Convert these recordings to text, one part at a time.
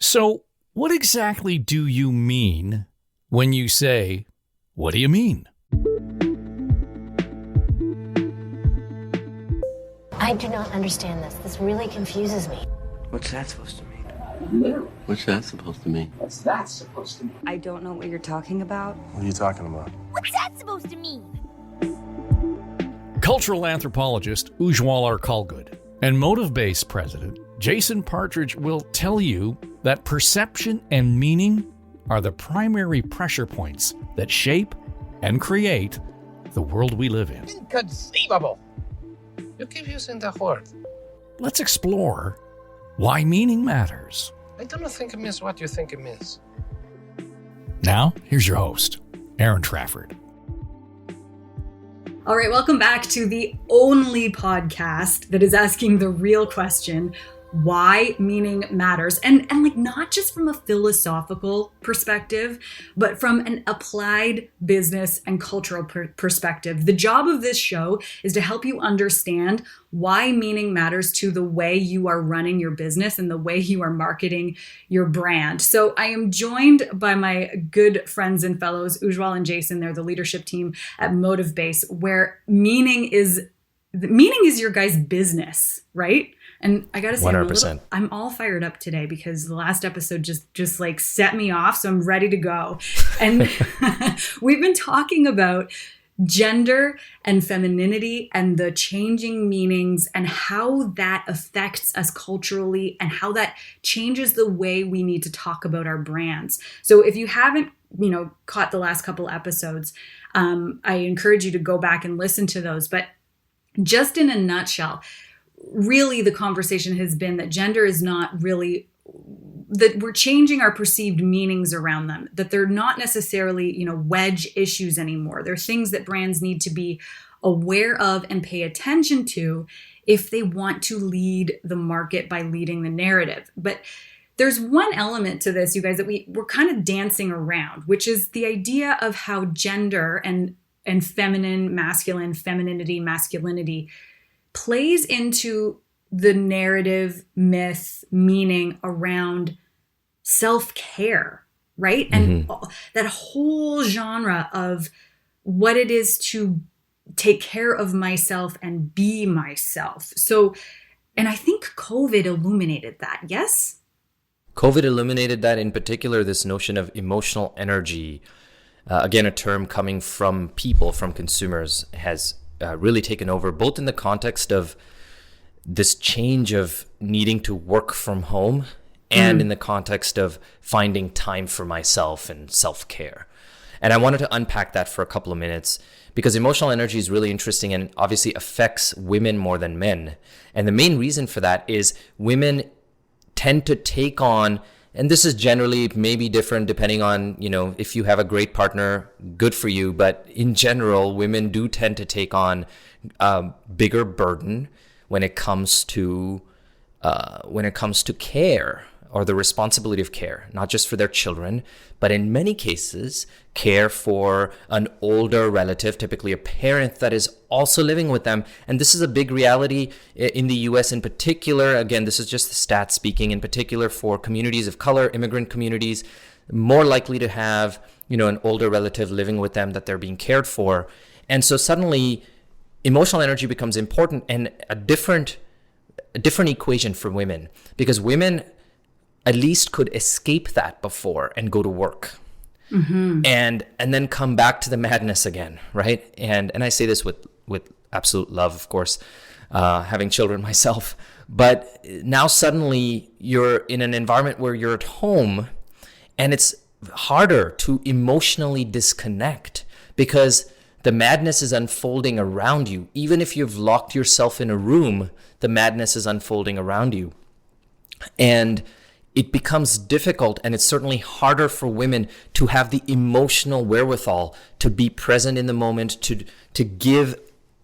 So, what exactly do you mean when you say, "What do you mean?" I do not understand this. This really confuses me. What's that supposed to mean? What's that supposed to mean? What's that supposed to mean? I don't know what you're talking about. What are you talking about? What's that supposed to mean? Cultural anthropologist Ujwal Arkalgud and Motive Base president Jason Partridge will tell you that perception and meaning are the primary pressure points that shape and create the world we live in. Inconceivable! You keep using that word. Let's explore why meaning matters. I don't think it means what you think it means. Now, here's your host, Aaron Trafford. All right, welcome back to the only podcast that is asking the real question, why meaning matters. And like not just from a philosophical perspective, but from an applied business and cultural perspective. The job of this show is to help you understand why meaning matters to the way you are running your business and the way you are marketing your brand. So I am joined by my good friends and fellows, Ujwal and Jason. They're the leadership team at Motive Base, where meaning is your guys' business, right? And I gotta say, 100%. I'm all fired up today because the last episode just like set me off. So I'm ready to go. And we've been talking about gender and femininity and the changing meanings and how that affects us culturally and how that changes the way we need to talk about our brands. So if you haven't, caught the last couple episodes, I encourage you to go back and listen to those. But just in a nutshell, really the conversation has been that gender is not really, that we're changing our perceived meanings around them, that they're not necessarily, wedge issues anymore. They're things that brands need to be aware of and pay attention to if they want to lead the market by leading the narrative. But there's one element to this, you guys, that we're kind of dancing around, which is the idea of how gender and feminine, masculine, femininity, masculinity plays into the narrative, myth, meaning around self-care, right? And that whole genre of what it is to take care of myself and be myself. So, and I think COVID illuminated that, yes? COVID illuminated that, in particular, this notion of emotional energy. Again, a term coming from people, from consumers, has really taken over, both in the context of this change of needing to work from home and in the context of finding time for myself and self-care. And I wanted to unpack that for a couple of minutes because emotional energy is really interesting and obviously affects women more than men. And the main reason for that is women tend to take on, and this is generally maybe different depending on, if you have a great partner, good for you. But in general, women do tend to take on a bigger burden when it comes to care or the responsibility of care, not just for their children, but in many cases, care for an older relative, typically a parent that is also living with them. And this is a big reality in the US in particular. Again, this is just the stats speaking, in particular for communities of color, immigrant communities, more likely to have, an older relative living with them that they're being cared for. And so suddenly emotional energy becomes important and a different equation for women, because women at least could escape that before and go to work. And then come back to the madness again, right? And I say this with absolute love, of course, having children myself. But now suddenly you're in an environment where you're at home and it's harder to emotionally disconnect because the madness is unfolding around you. Even if you've locked yourself in a room, the madness is unfolding around you. And it becomes difficult, and it's certainly harder for women to have the emotional wherewithal to be present in the moment, to give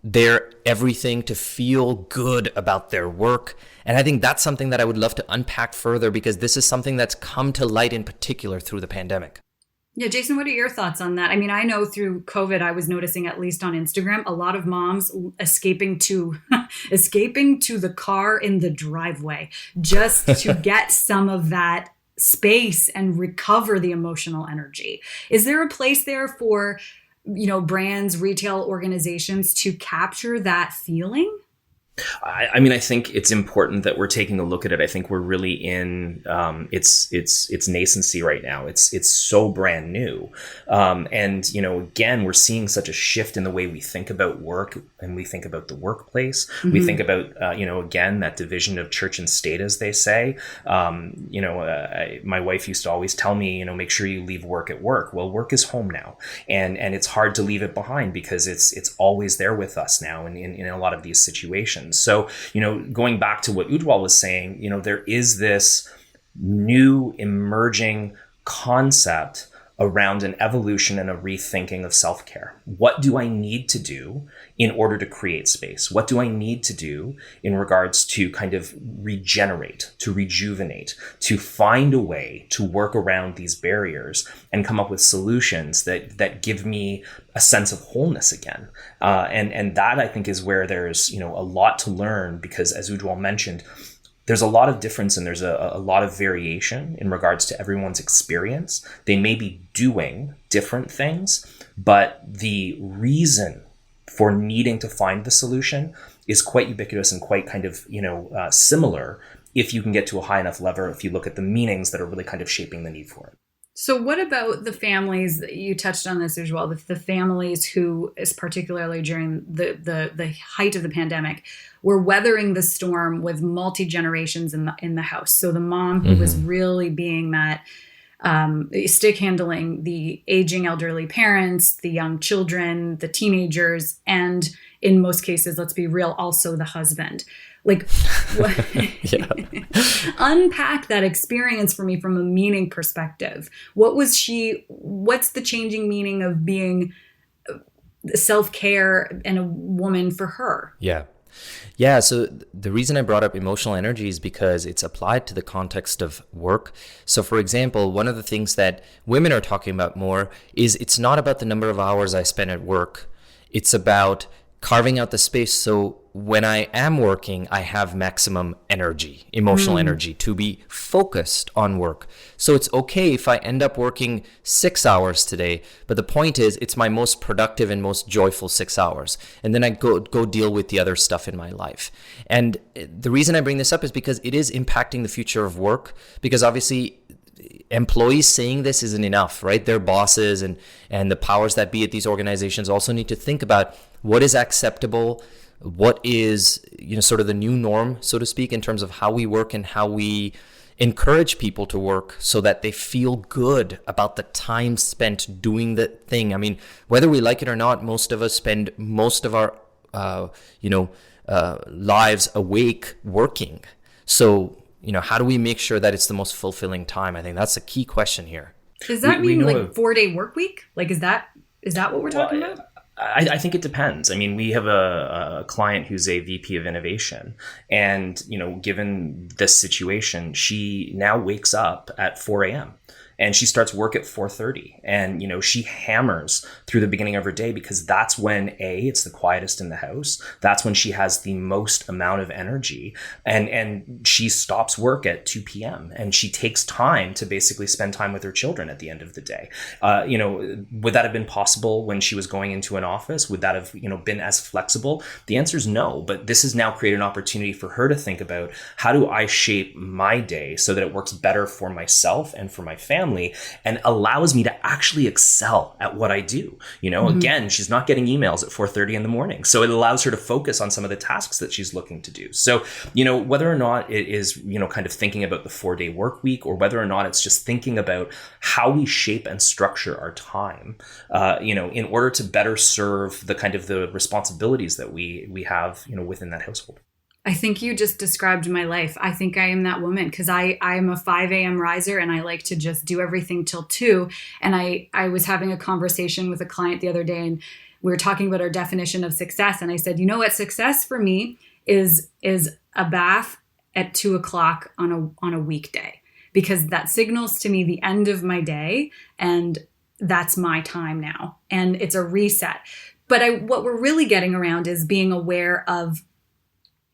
their everything, to feel good about their work. And I think that's something that I would love to unpack further, because this is something that's come to light in particular through the pandemic. Yeah, Jason, what are your thoughts on that? I mean, I know through COVID, I was noticing, at least on Instagram, a lot of moms escaping to the car in the driveway just to get some of that space and recover the emotional energy. Is there a place there for, brands, retail organizations to capture that feeling? I mean, I think it's important that we're taking a look at it. I think we're really in its nascency right now. It's so brand new, and again, we're seeing such a shift in the way we think about work and we think about the workplace. Mm-hmm. We think about again, that division of church and state, as they say. My wife used to always tell me, make sure you leave work at work. Well, work is home now, and it's hard to leave it behind because it's always there with us now in a lot of these situations. So, going back to what Ujwal was saying, there is this new emerging concept around an evolution and a rethinking of self-care. What do I need to do in order to create space? What do I need to do in regards to kind of regenerate, to rejuvenate, to find a way to work around these barriers and come up with solutions that give me a sense of wholeness again? And that, I think, is where there's, a lot to learn, because as Ujwal mentioned, there's a lot of difference and there's a lot of variation in regards to everyone's experience. They may be doing different things, but the reason for needing to find the solution is quite ubiquitous and quite kind of, similar if you can get to a high enough level, if you look at the meanings that are really kind of shaping the need for it. So what about the families, you touched on this as well, the families who, is particularly during the height of the pandemic, were weathering the storm with multi-generations in the house. So the mom who was really being that stick handling the aging elderly parents, the young children, the teenagers, and in most cases, let's be real, also the husband. Unpack that experience for me from a meaning perspective. What's the changing meaning of being self-care and a woman for her? Yeah, so the reason I brought up emotional energy is because it's applied to the context of work. So for example, one of the things that women are talking about more is it's not about the number of hours I spend at work. It's about carving out the space so when I am working, I have maximum energy, emotional energy, to be focused on work. So it's okay if I end up working 6 hours today, but the point is it's my most productive and most joyful 6 hours. And then I go deal with the other stuff in my life. And the reason I bring this up is because it is impacting the future of work, because obviously employees saying this isn't enough, right? Their bosses and the powers that be at these organizations also need to think about what is acceptable, what is, sort of the new norm, so to speak, in terms of how we work and how we encourage people to work so that they feel good about the time spent doing the thing. I mean, whether we like it or not, most of us spend most of our, lives awake working. So, how do we make sure that it's the most fulfilling time? I think that's a key question here. Does that mean 4-day work week? Is that what we're talking about? I think it depends. I mean, we have a client who's a VP of innovation, and, given this situation, she now wakes up at 4 a.m. and she starts work at 4:30, and she hammers through the beginning of her day, because that's when it's the quietest in the house. That's when she has the most amount of energy, and she stops work at 2 p.m. and she takes time to basically spend time with her children at the end of the day. Would that have been possible when she was going into an office? Would that have been as flexible? The answer is no, but this has now created an opportunity for her to think about, how do I shape my day so that it works better for myself and for my family, and allows me to actually excel at what I do. Again, she's not getting emails at 4:30 in the morning. So it allows her to focus on some of the tasks that she's looking to do. So, whether or not it is, kind of thinking about the 4-day work week, or whether or not it's just thinking about how we shape and structure our time, in order to better serve the kind of the responsibilities that we have, within that household. I think you just described my life. I think I am that woman, because I am a 5 a.m. riser and I like to just do everything till 2. And I was having a conversation with a client the other day, and we were talking about our definition of success. And I said, what success for me is a bath at 2 o'clock on a weekday, because that signals to me the end of my day, and that's my time now. And it's a reset. But what we're really getting around is being aware of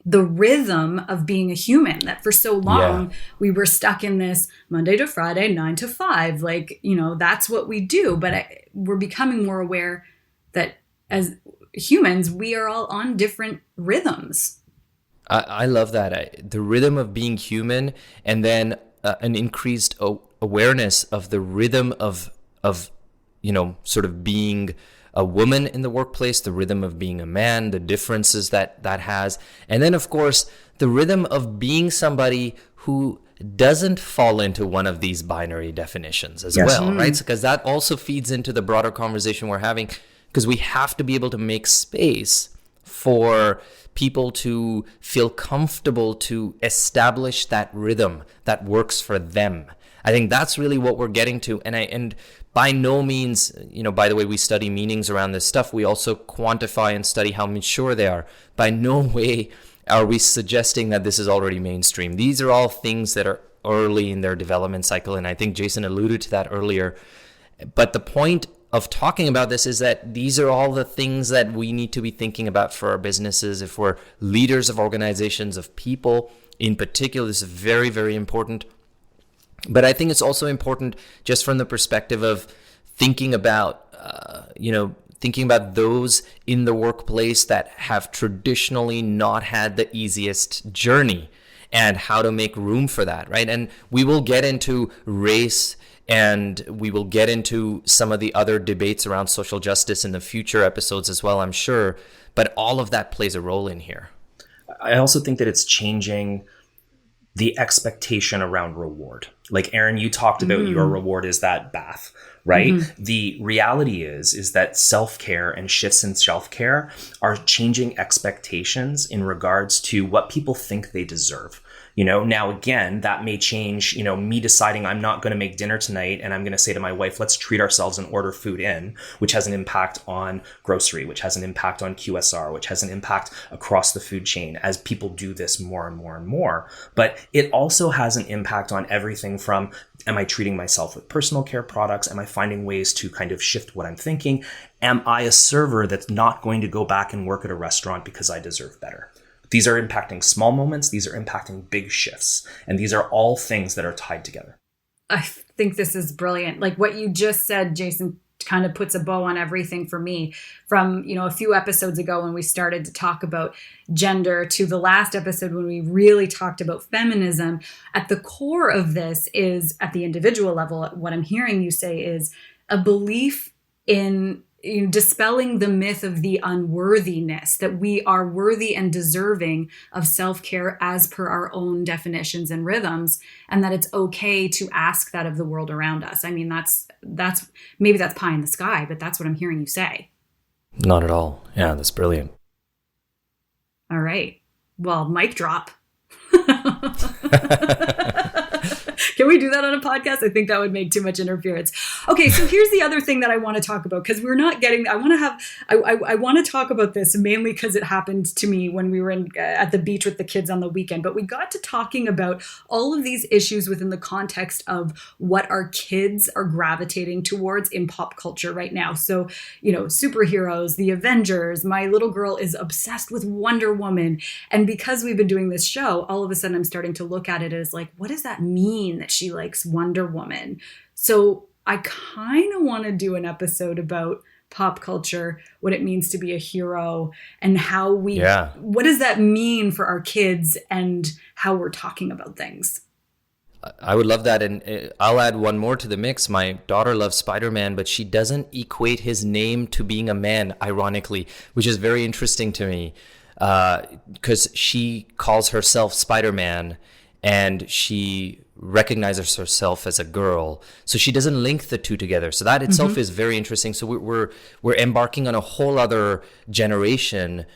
the rhythm of being a human, that for so long we were stuck in this Monday to Friday, 9 to 5, like, you know, that's what we do. But we're becoming more aware that as humans, we are all on different rhythms. I love that. The rhythm of being human, and then an increased awareness of the rhythm of, you know, sort of being a woman in the workplace, the rhythm of being a man, the differences that has. And then, of course, the rhythm of being somebody who doesn't fall into one of these binary definitions as well, right? Because that also feeds into the broader conversation we're having, because we have to be able to make space for people to feel comfortable to establish that rhythm that works for them. I think that's really what we're getting to. And by no means, you know, by the way, we study meanings around this stuff. We also quantify and study how mature they are. By no way are we suggesting that this is already mainstream. These are all things that are early in their development cycle. And I think Jason alluded to that earlier. But the point of talking about this is that these are all the things that we need to be thinking about for our businesses. If we're leaders of organizations, of people in particular, this is very, very important. But I think it's also important just from the perspective of thinking about, thinking about those in the workplace that have traditionally not had the easiest journey and how to make room for that, right? And we will get into race, and we will get into some of the other debates around social justice in the future episodes as well, I'm sure. But all of that plays a role in here. I also think that it's changing the expectation around reward. Like, Erin, you talked about your reward is that bath, right? The reality is that self-care and shifts in self-care are changing expectations in regards to what people think they deserve. You know, now again, that may change, you know, me deciding I'm not going to make dinner tonight and I'm going to say to my wife, let's treat ourselves and order food in, which has an impact on grocery, which has an impact on QSR, which has an impact across the food chain as people do this more and more and more. But it also has an impact on everything from, am I treating myself with personal care products? Am I finding ways to kind of shift what I'm thinking? Am I a server that's not going to go back and work at a restaurant because I deserve better? These are impacting small moments. These are impacting big shifts. And these are all things that are tied together. I think this is brilliant. Like what you just said, Jason, kind of puts a bow on everything for me. From, you know, a few episodes ago when we started to talk about gender to the last episode when we really talked about feminism, at the core of this is, at the individual level, what I'm hearing you say is a belief in dispelling the myth of the unworthiness, that we are worthy and deserving of self-care as per our own definitions and rhythms, and that it's okay to ask that of the world around us. I mean, that's maybe that's pie in the sky, but that's what I'm hearing you say. Not at all. Yeah, that's brilliant. All right. Well, mic drop. Can we do that on a podcast? I think that would make too much interference. Okay, so here's the other thing that I want to talk about, because we're not getting, I want to talk about this mainly because it happened to me when we were at the beach with the kids on the weekend, but we got to talking about all of these issues within the context of what our kids are gravitating towards in pop culture right now. So, you know, superheroes, the Avengers, my little girl is obsessed with Wonder Woman. And because we've been doing this show, all of a sudden I'm starting to look at it as like, what does that mean that she likes Wonder Woman? So I kind of want to do an episode about pop culture, what it means to be a hero, and how what does that mean for our kids and how we're talking about things. I would love that. And I'll add one more to the mix. My daughter loves Spider-Man, but she doesn't equate his name to being a man, ironically, which is very interesting to me, because she calls herself Spider-Man and she recognizes herself as a girl, so she doesn't link the two together. So that itself is very interesting. So we're embarking on a whole other generation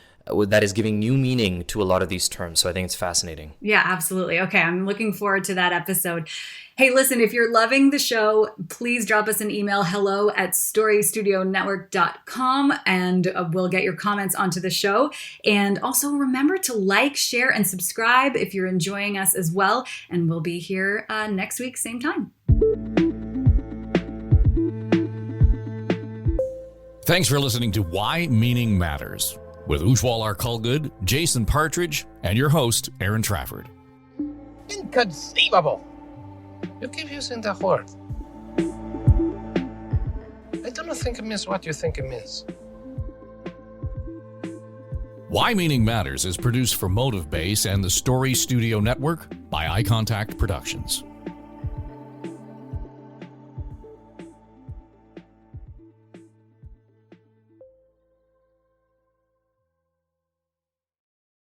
that is giving new meaning to a lot of these terms. So I think it's fascinating. Yeah, absolutely. Okay, I'm looking forward to that episode. Hey, listen, if you're loving the show, please drop us an email, hello@storystudionetwork.com, and we'll get your comments onto the show. And also remember to like, share, and subscribe if you're enjoying us as well. And we'll be here next week, same time. Thanks for listening to Why Meaning Matters. with Ujwal Arkulgud, Jason Partridge, and your host, Aaron Trafford. Inconceivable! You keep using that word. I don't think it means what you think it means. Why Meaning Matters is produced for Motive Base and the Story Studio Network by Eye Contact Productions.